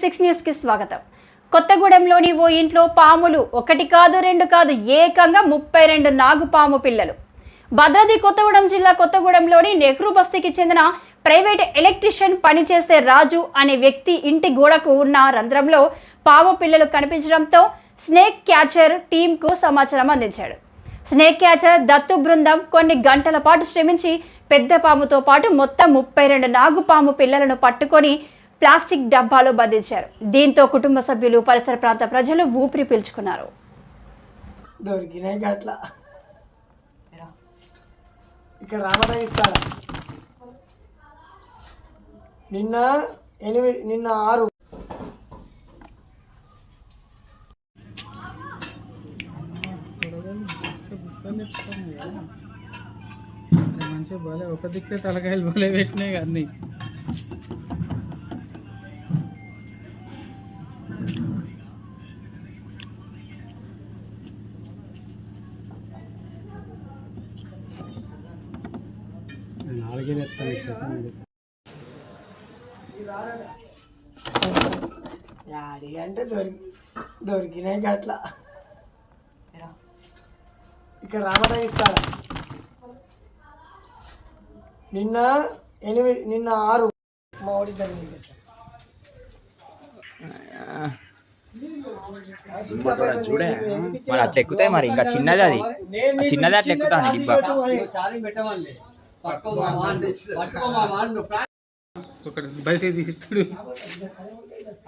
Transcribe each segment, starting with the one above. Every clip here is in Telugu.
6 న్యూస్కి స్వాగతం. కొత్తగూడెంలోని ఓ ఇంట్లో పాములు ఒకటి కాదు రెండు కాదు ఏకంగా 32 నాగుపాము పిల్లలు. భద్రాద్రి కొత్తగూడెం జిల్లా కొత్తగూడెంలోని నెహ్రూ బస్తీకి చెందిన ప్రైవేట్ ఎలక్ట్రీషియన్ పనిచేసే రాజు అనే వ్యక్తి ఇంటి గోడకు ఉన్న రంధ్రంలో పాము పిల్లలు కనిపించడంతో స్నేక్ క్యాచర్ టీంకు సమాచారం అందించాడు. స్నేక్ క్యాచర్ దత్తు బృందం కొన్ని గంటల పాటు శ్రమించి పెద్ద పాముతో పాటు మొత్తం 32 నాగుపాము పిల్లలను పట్టుకొని ప్లాస్టిక్ డబ్బాలో బంధించారు. దీంతో కుటుంబ సభ్యులు, పరిసర ప్రాంత ప్రజలు ఊపిరి పీల్చుకున్నారు. నిన్న 6 మంచిగా బాలే ఒక దిక్కే తలకాయలు బాలే పెట్టినాయి కానీ అంటే దొరికినాయి గట్ల ఇక్కడ రామటైస్ కాడ నిన్న 6 మా ఓడి చూడే మరి అట్లా ఎక్కుతాయి. మరి ఇంకా చిన్నది అది చిన్నది అట్లా ఎక్కుతాను డిబ్బా ఒకటి బయట తీసిస్తాడు.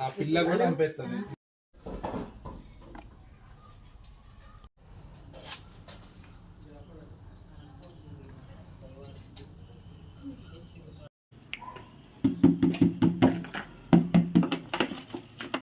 ఆ పిల్ల కూడా చంపేస్తుంది.